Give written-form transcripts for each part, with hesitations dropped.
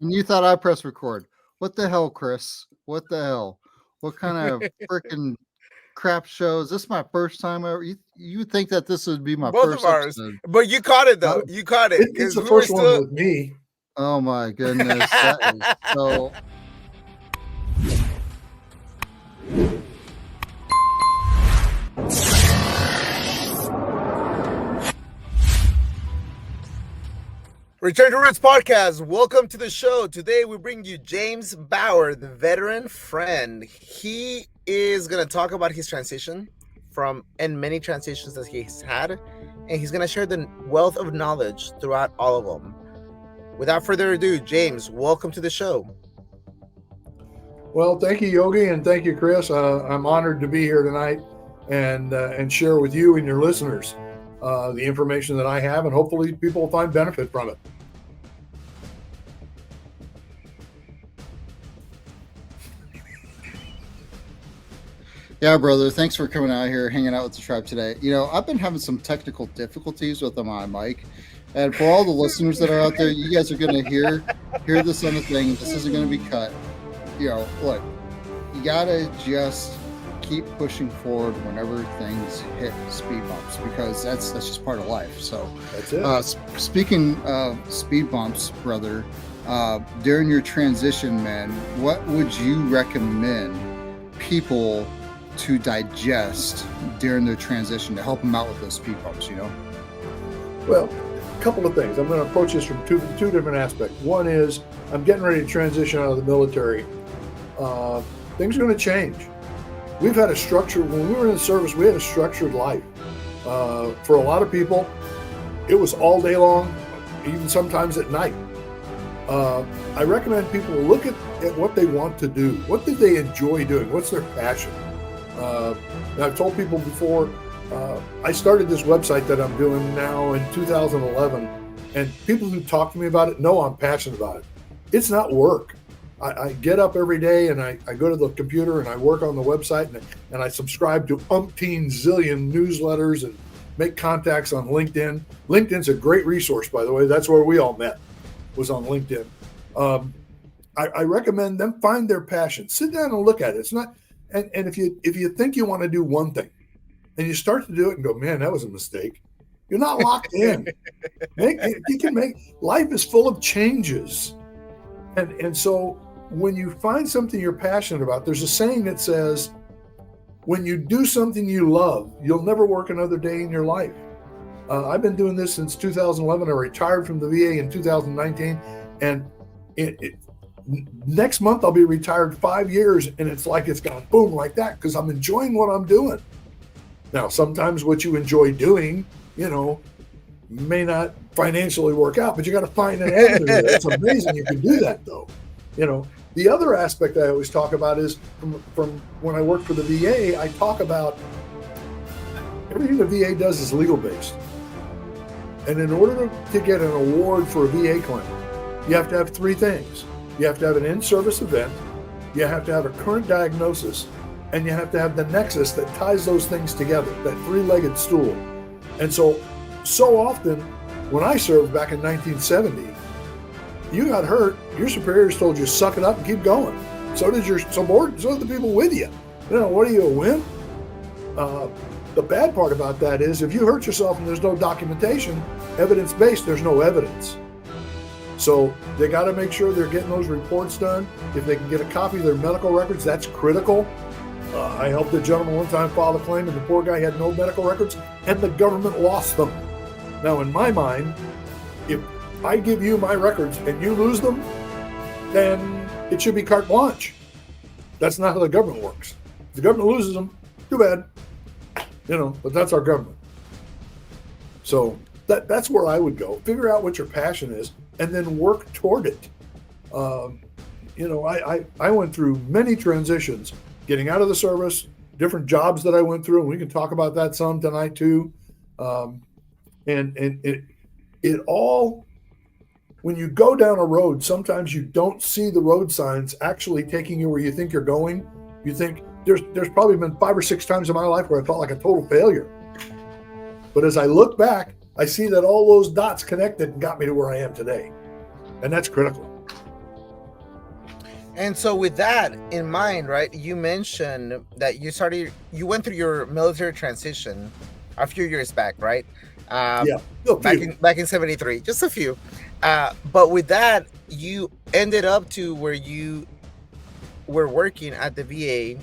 And you thought I pressed record. What the hell, Chris? What the hell? What kind of freaking crap show? Is this my first time ever? You think that this would be my Both of first ours. episode? But you caught it, though. You caught it. It's the we were first one with me. Oh, my goodness. That is so... Return to Roots podcast. Welcome to the show. Today we bring you James Bauer, the veteran friend. He is going to talk about his transition and many transitions that he's had, and he's going to share the wealth of knowledge throughout all of them. Without further ado, James, welcome to the show. Well, thank you, Yogi, and thank you, Chris. I'm honored to be here tonight and share with you and your listeners the information that I have, and hopefully people will find benefit from it. Yeah, brother. Thanks for coming out here, hanging out with the tribe today. You know, I've been having some technical difficulties with my mic, and for all the listeners that are out there, you guys are going to hear this on the thing. This isn't going to be cut. You know, look, you gotta just keep pushing forward whenever things hit speed bumps, because that's just part of life. So that's it. Speaking of speed bumps, brother, during your transition, man, what would you recommend people to digest during their transition to help them out with those speed bumps, you know? Well, a couple of things. I'm going to approach this from two different aspects. One is I'm getting ready to transition out of the military. Things are going to change. We've had a structure, when we were in the service, we had a structured life. For a lot of people, it was all day long, even sometimes at night. I recommend people look at what they want to do. What do they enjoy doing? What's their passion? I've told people before, I started this website that I'm doing now in 2011, and people who talk to me about it know I'm passionate about it. It's not work. I get up every day and I go to the computer and I work on the website and I subscribe to umpteen zillion newsletters and make contacts on LinkedIn. LinkedIn's a great resource, by the way. That's where we all met, was on LinkedIn. I recommend them find their passion. Sit down and look at it. It's not, and if you think you want to do one thing and you start to do it and go, man, that was a mistake, you're not locked in. Life is full of changes. And so when you find something you're passionate about, there's a saying that says, when you do something you love, you'll never work another day in your life. I've been doing this since 2011. I retired from the VA in 2019. And next month I'll be retired 5 years. And it's like it's gone boom like that because I'm enjoying what I'm doing. Now, sometimes what you enjoy doing, may not financially work out, but you got to find an avenue. It's amazing you can do that, though. The other aspect I always talk about is from when I worked for the VA, I talk about everything the VA does is legal based. And in order to get an award for a VA claim, you have to have three things. You have to have an in-service event, you have to have a current diagnosis, and you have to have the nexus that ties those things together, that three-legged stool. And so often, when I served back in 1970, you got hurt, your superiors told you, suck it up and keep going. So did your subordinates, so did the people with you. What are you, a win? The bad part about that is if you hurt yourself and there's no documentation, evidence-based, there's no evidence. So they got to make sure they're getting those reports done. If they can get a copy of their medical records, that's critical. I helped a gentleman one time file a claim, and the poor guy had no medical records, and the government lost them. Now, in my mind, if I give you my records and you lose them, then it should be carte blanche. That's not how the government works. If the government loses them, too bad. But that's our government. So that's where I would go. Figure out what your passion is and then work toward it. I went through many transitions, getting out of the service, different jobs that I went through, and we can talk about that some tonight too. And it all, when you go down a road, sometimes you don't see the road signs actually taking you where you think you're going. You think there's probably been 5 or 6 times in my life where I felt like a total failure. But as I look back, I see that all those dots connected and got me to where I am today. And that's critical. And so with that in mind, right, you mentioned that you went through your military transition a few years back, right? Yeah, a few. Back in 73, just a few. But with that, you ended up to where you were working at the VA.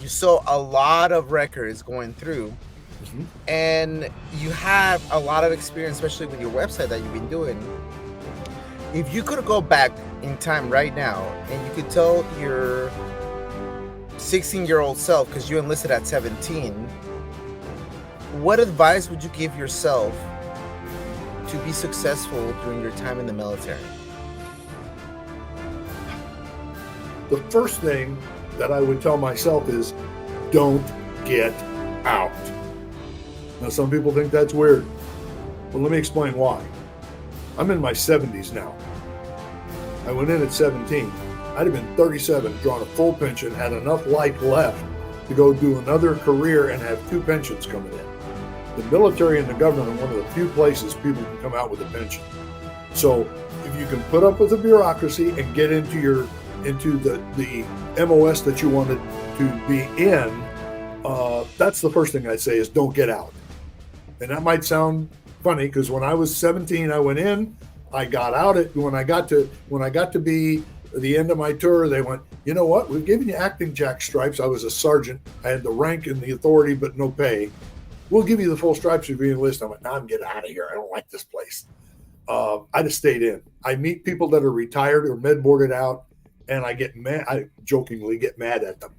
You saw a lot of records going through, Mhm. and you have a lot of experience, especially with your website that you've been doing. If you could go back in time right now and you could tell your 16-year-old self, because you enlisted at 17, what advice would you give yourself to be successful during your time in the military? The first thing that I would tell myself is don't get out. Now, some people think that's weird. Well, let me explain why. I'm in my 70s now. I went in at 17. I'd have been 37, drawn a full pension, had enough life left to go do another career and have 2 pensions coming in. The military and the government are one of the few places people can come out with a pension. So if you can put up with the bureaucracy and get into the MOS that you wanted to be in, that's the first thing I'd say is don't get out. And that might sound funny because when I was 17, I went in, I got out when I got to be the end of my tour, they went, you know what? We've given you acting jack stripes. I was a sergeant. I had the rank and the authority, but no pay. We'll give you the full stripes if you enlist. I went, I'm getting out of here. I don't like this place. I just stayed in. I meet people that are retired or med boarded out, and I get mad. I jokingly get mad at them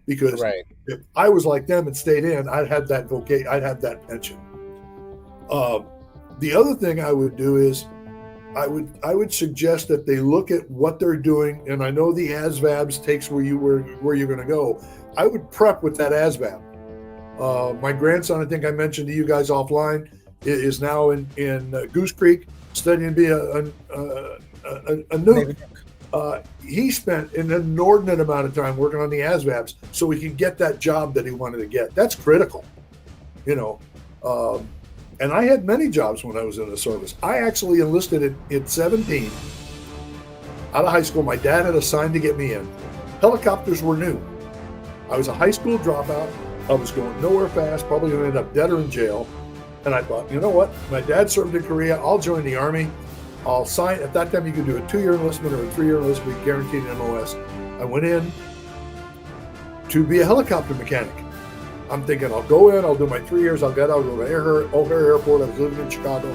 because if I was like them and stayed in, I'd have that I'd have that pension. The other thing I would do is I would suggest that they look at what they're doing, and I know the ASVABs takes where you're going to go. I would prep with that ASVAB. My grandson, I think I mentioned to you guys offline, is now in Goose Creek studying to be a nuke. He spent an inordinate amount of time working on the ASVABs so he could get that job that he wanted to get. That's critical, you know. And I had many jobs when I was in the service. I actually enlisted at 17 out of high school. My dad had assigned to get me in. Helicopters were new. I was a high school dropout. I was going nowhere fast, probably going to end up dead or in jail. And I thought, you know what? My dad served in Korea. I'll join the Army. I'll sign. At that time, you could do a 2-year enlistment or a 3-year enlistment, guaranteed MOS. I went in to be a helicopter mechanic. I'm thinking I'll go in, I'll do my 3 years, I'll go to O'Hare Airport. I was living in Chicago,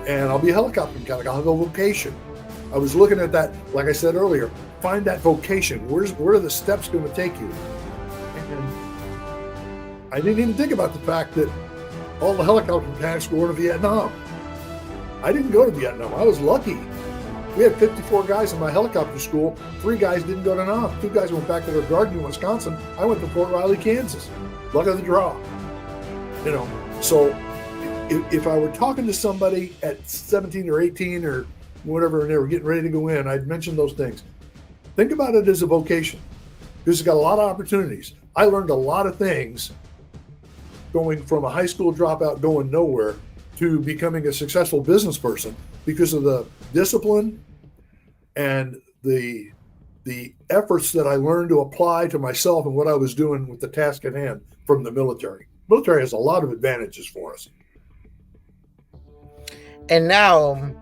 and I'll be a helicopter mechanic. I'll have a vocation. I was looking at that, like I said earlier, find that vocation. Where are the steps going to take you? And I didn't even think about the fact that all the helicopter mechanics were going to Vietnam. I didn't go to Vietnam. I was lucky. We had 54 guys in my helicopter school. 3 guys didn't go to Nam. 2 guys went back to their garden in Wisconsin. I went to Fort Riley, Kansas. Luck of the draw. You know, so if I were talking to somebody at 17 or 18 or whatever, and they were getting ready to go in, I'd mention those things. Think about it as a vocation. This has got a lot of opportunities. I learned a lot of things going from a high school dropout going nowhere to becoming a successful business person because of the discipline and the efforts that I learned to apply to myself and what I was doing with the task at hand from the military. Military has a lot of advantages for us. And now,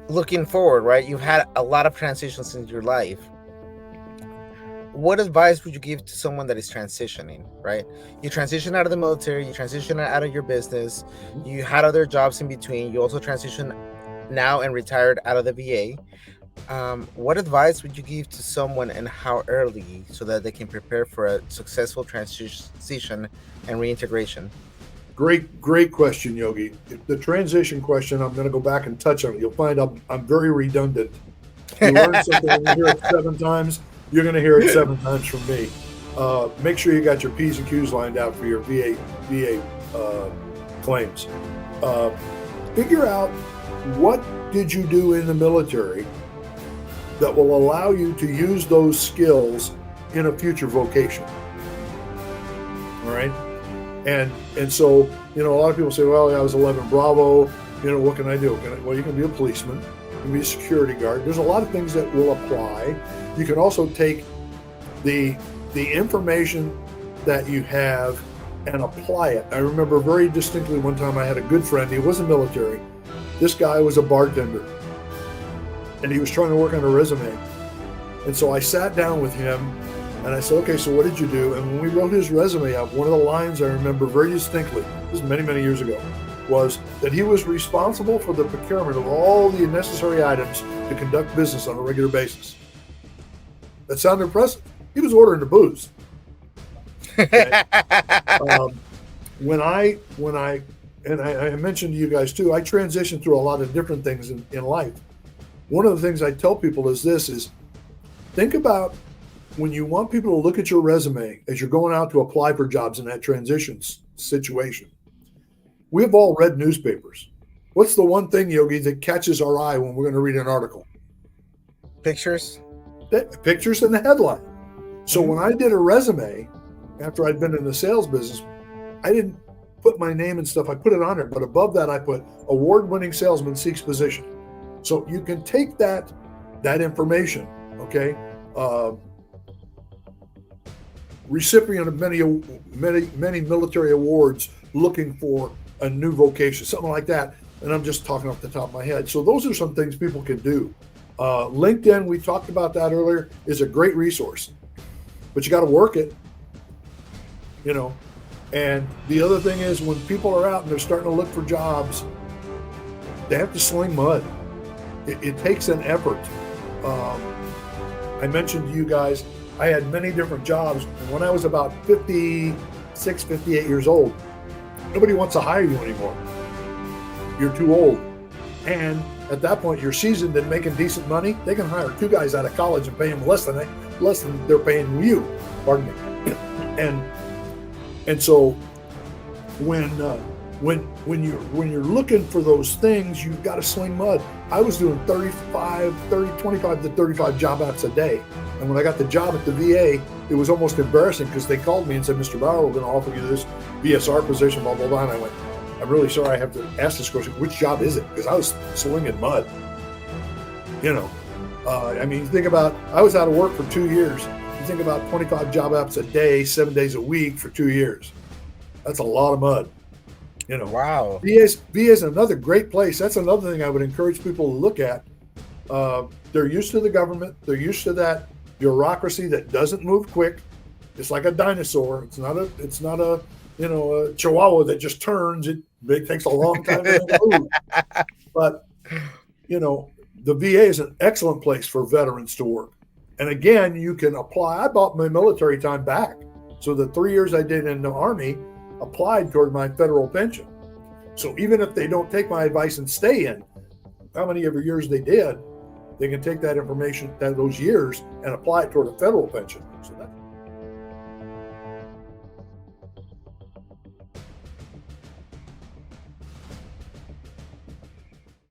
looking forward, right, you've had a lot of transitions in your life. What advice would you give to someone that is transitioning, right? You transition out of the military, you transition out of your business, you had other jobs in between, you also transition now and retired out of the VA. What advice would you give to someone and how early so that they can prepare for a successful transition and reintegration? Great question, Yogi. The transition question, I'm going to go back and touch on it. You'll find I'm very redundant. You learn something and you hear it 7 times, you're going to hear it 7 times from me. Make sure you got your P's and Q's lined out for your VA claims. Figure out what did you do in the military that will allow you to use those skills in a future vocation. All right? And so, you know, a lot of people say, well, I was 11 Bravo, you know, what can I do? Well, you can be a policeman, you can be a security guard. There's a lot of things that will apply. You can also take the information that you have and apply it. I remember very distinctly one time I had a good friend. He wasn't military. This guy was a bartender, and he was trying to work on a resume. And so I sat down with him and I said, okay, so what did you do? And when we wrote his resume up, one of the lines I remember very distinctly, this is many, many years ago, was that he was responsible for the procurement of all the necessary items to conduct business on a regular basis. That sounded impressive. He was ordering the booze. Okay. When I mentioned to you guys too, I transitioned through a lot of different things in life. One of the things I tell people is this: is think about when you want people to look at your resume as you're going out to apply for jobs in that transition situation. We've all read newspapers. What's the one thing, Yogi, that catches our eye when we're going to read an article? Pictures. Pictures in the headline. So when I did a resume, after I'd been in the sales business, I didn't put my name and stuff. I put it on it, but above that, I put award-winning salesman seeks position. So you can take that information, okay? Recipient of many military awards, looking for a new vocation, something like that. And I'm just talking off the top of my head. So those are some things people can do. LinkedIn, we talked about that earlier, is a great resource, but you got to work it, you know. And the other thing is, when people are out and they're starting to look for jobs, they have to sling mud. It takes an effort. I mentioned to you guys, I had many different jobs. And when I was about 56, 58 years old, nobody wants to hire you anymore. You're too old. And at that point, you're seasoned and making decent money. They can hire two guys out of college and pay them less than they're paying you. Pardon me. And so when you're looking for those things, you've got to sling mud. I was doing 25 to 35 job apps a day. And when I got the job at the VA, it was almost embarrassing because they called me and said, Mr. Bauer, we're going to offer you this VSR position, blah, blah, blah. And I went, I'm really sorry I have to ask this question. Which job is it? Because I was slinging mud. You know, I mean, think about, I was out of work for 2 years. You think about 25 job apps a day, 7 days a week for 2 years. That's a lot of mud. You know, wow. VA is another great place. That's another thing I would encourage people to look at. They're used to the government. They're used to that bureaucracy that doesn't move quick. It's like a dinosaur. It's not a a chihuahua that just turns. It takes a long time to move. But the VA is an excellent place for veterans to work. And again, you can apply. I bought my military time back. So the 3 years I did in the Army applied toward my federal pension. So even if they don't take my advice and stay in, how many ever years they did, they can take that information, those years, and apply it toward a federal pension. So